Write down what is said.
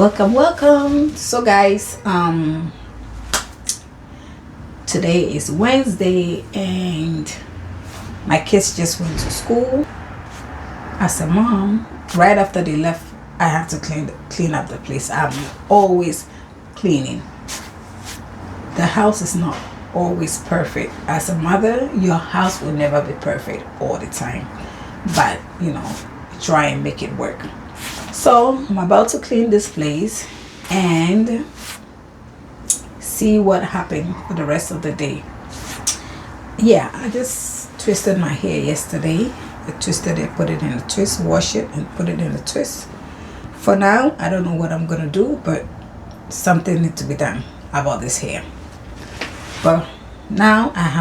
Welcome. So guys, today is Wednesday and my kids just went to school. As a mom, right after they left, I have to clean up the place. I'm always cleaning. The house is not always perfect. As a mother, your house will never be perfect all the time, but try and make it work. So I'm about to clean this place and see what happened for the rest of the day. Yeah, I just twisted my hair yesterday. I twisted it, put it in a twist, wash it and put it in a twist. For now, I don't know what I'm gonna do, but something needs to be done about this hair. But now I